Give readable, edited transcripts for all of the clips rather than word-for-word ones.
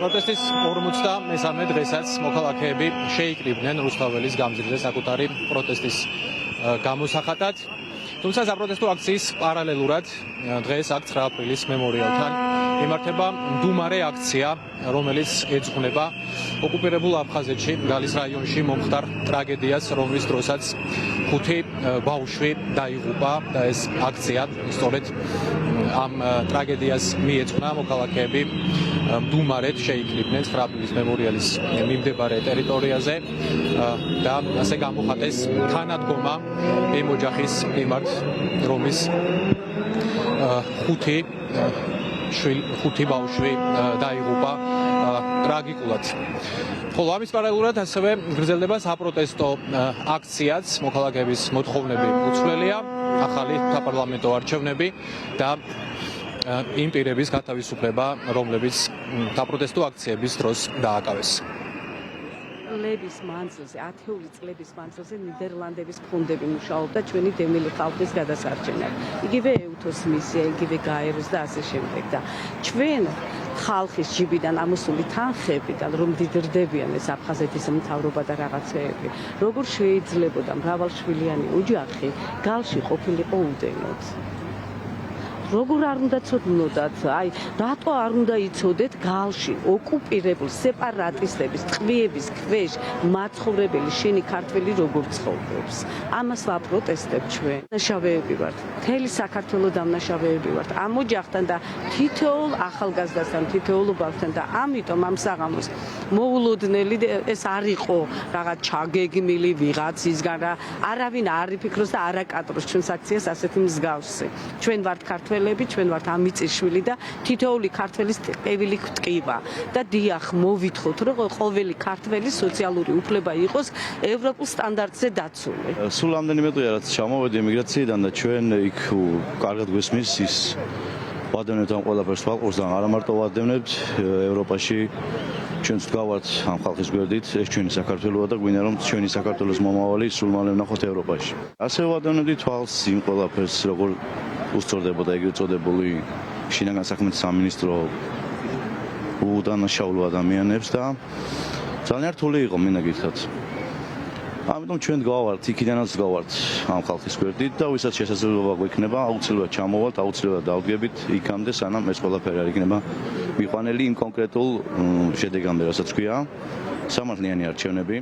პროტესტის 53 დღესაც მოქალაქეები შეიკრიბნენ რუსთაველის გამზირზე საკუთარი პროტესტის გამოსახატად. თუმცა საპროტესტო აქციის პარალელურად დღეს აქ 9 აპრილის მემორიალთან იმართება მდუმარე აქცია, რომელიც ეძღვნება ოკუპირებულ აფხაზეთში, გალის რაიონში მომხდარ ტრაგედიას, რომლის დროსაც 5 ბავშვი დაიღუპა და ეს აქცია სწორედ ამ ტრაგედიას მიეძღვნა მოქალაქეები მდუმარედ შეიკრიბნენ 9 აპრილის მემორიალის მიმდებარე ტერიტორიაზე და ასე გამოხატეს თანადგომა იმ ოჯახის მიმართ, რომლის 5 ბავშვი დაიღუპა ტრაგიკულად. ხოლო ამის პარალელურად ასევე გრძელდება საპროტესტო აქციაც, მოქალაქეების მოთხოვნები უცვლელია, ახალი საპარლამენტო არჩევნები და იმ პირების გათავისუფლება, რომლებიც საპროტესტო აქციების დროს დააკავეს. წლების მანძილზე, 10 წლების მანძილზე ნიდერლანდების ფონდები მუშაობდა ჩვენი დემილი ხალხის გადასარჩენად. იგივე ეუთოს მისია, იგივე გაეროს და ასე შემდეგ. და ჩვენ ხალხის ჯიბიდან ამოსული თანხებიდან, რომ დიდრდებიან ეს აფხაზეთის მთავრობა და რაღაცეები, როგორ შეიძლებოდა მრავალშვილიანი ოჯახი გალში ყოფილიყო უდენოდ. როგორ არ უნდა ცოდნოდათ, რატო არ უნდა იცოდეთ გალში ოკუპირებულ სეპარატისტების ტყვიების ქვეშ მაცხოვრებელი შენი ქართველი როგორ ცხოვრობს. ამას ვაპროტესტებ ჩვენ. დამნაშავეები ვართ, მთელი საქართველოს დამნაშავეები ვართ ამ ოჯახთან და თითოეულ ახალგაზრდასთან, თითოეულ უბავთან და ამიტომ ამ საღამოს მოულოდნელი ეს არ იყო რაღაც ჩაგეგმილი ვიღაცისგან რა, არავინ არ იფიქროს და არ აკადროს ჩვენს აქციას ასეთი მსგავსი. ჩვენ ვართ ქართველები, ჩვენ ვართ ამიწისშვილი და თითოეული ქართველის ტყევილი ღვთყივა და დიახ მოვითხოვთ, რომ ყოველი ქართველის სოციალური უფლება იყოს ევროპულ სტანდარტზე დაცული. სულ ამდენიმე დღეა რაც ჩამოვედი ემიგრაციიდან და ჩვენ იქ კარგად გვესმის ის ვადევნებთ ამ ყველაფერს თვალყურს და არა მარტო ვადევნებთ ევროპაში ჩვენც ვდგავართ ამ ხალხის გვერდით, ეს ჩვენი საქართველოა და გვინდა რომ ჩვენი საქართველოს მომავალი სულ მალე ვნახოთ ევროპაში. ასე ვადევნებთ თვალს იმ ყველაფერს, როგორ უსწორდებოდა ეგრეთ წოდებული შინაგან საქმეთა სამინისტრო უდანაშაულო ადამიანებს და ძალიან რთული იყო მინდა გითხრათ. ამიტომ ჩვენ გვავართ, იქიდანაც გვავართ ამ ხალხის გვერდით და ვისაც შესაძლებლობა გვექნება, აუცილებლად ჩამოვალთ, აუცილებლად დავდგებით იქამდე, სანამ ეს ყველაფერი არ იქნება მიყვანილი იმ კონკრეტულ შედეგამდე, რასაც ქვია სამართლიანი არჩევნები.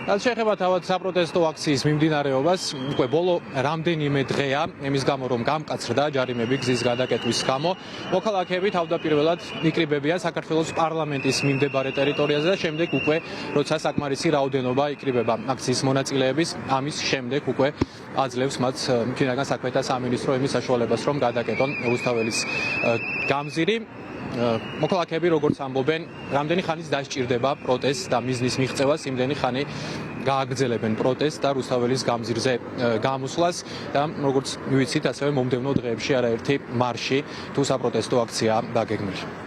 რაც შეეხება თავად საპროტესტო აქციის მიმდინარეობას, უკვე ბოლო რამდენიმე დღეა, იმის გამო რომ გამკაცრდა ჯარიმები გზის გადაკეტვის გამო, მოქალაქეები თავდაპირველად იკრიბებიან საქართველოს პარლამენტის მიმდებარე ტერიტორიაზე და შემდეგ უკვე, როცა საკმარისი რაოდენობა იკრიბება აქციის მონაწილეების, ამის შემდეგ უკვე აძლევს მათ შინაგან საქმეთა სამინისტრო იმის საშუალებას, რომ გადაკეტონ რუსთაველის გამზირი. მოქალაქეები როგორც ამბობენ, რამდენი ხანის დასჭირდება პროტესტს და მიზნის მიღწევას, იმდენი ხანი გააგრძელებენ პროტესტს და რუსთაველის გამზირზე გამოსვლას და როგორც ვიცით, ასევე მომდევნო დღეებში არაერთი მარში თუ საპროტესტო აქცია დაგეგმილი.